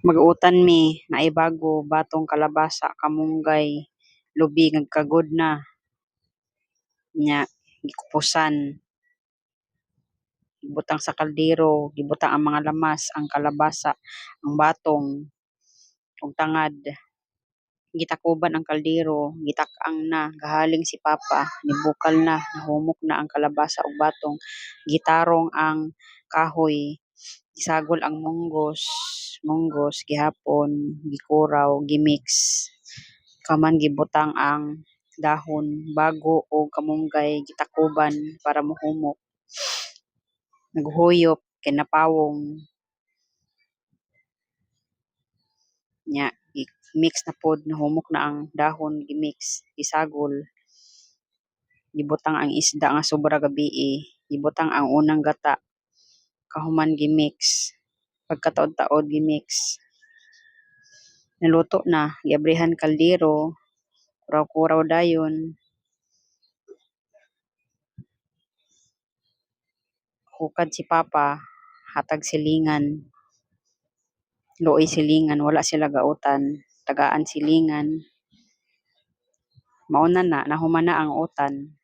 Mag-utan mi, naibago, batong kalabasa, kamunggay, lubi ngagkagod na, nya gikupusan, gibutang sa kaldero, gibutang ang mga lamas, ang kalabasa, ang batong, ug tangad. Gitakuban ang kaldero, gitak-ang na, gahaling si papa, nibukal na, nahumok na ang kalabasa ug batong, gitarong ang kahoy, gisagol ang munggos gihapon, gikuraw, gimix. Kaman gibutang ang dahon, bago o kamunggay gitakuban para mohumok. Naghuyop kay napawong nya i-mix na pod, nahumok na ang dahon, gimix, gisagol. Gibutang ang isda nga sobra gabii, gibutang ang unang gata, kahuman gimix. Pagkataod-taod gimix. Naluto na, giabrihan kaldero, kuraw-kuraw dayon. Hukad si papa, hatag silingan. Luoy silingan, wala sila gautan. Tagaan silingan. Mauna na, nahuman na ang utan.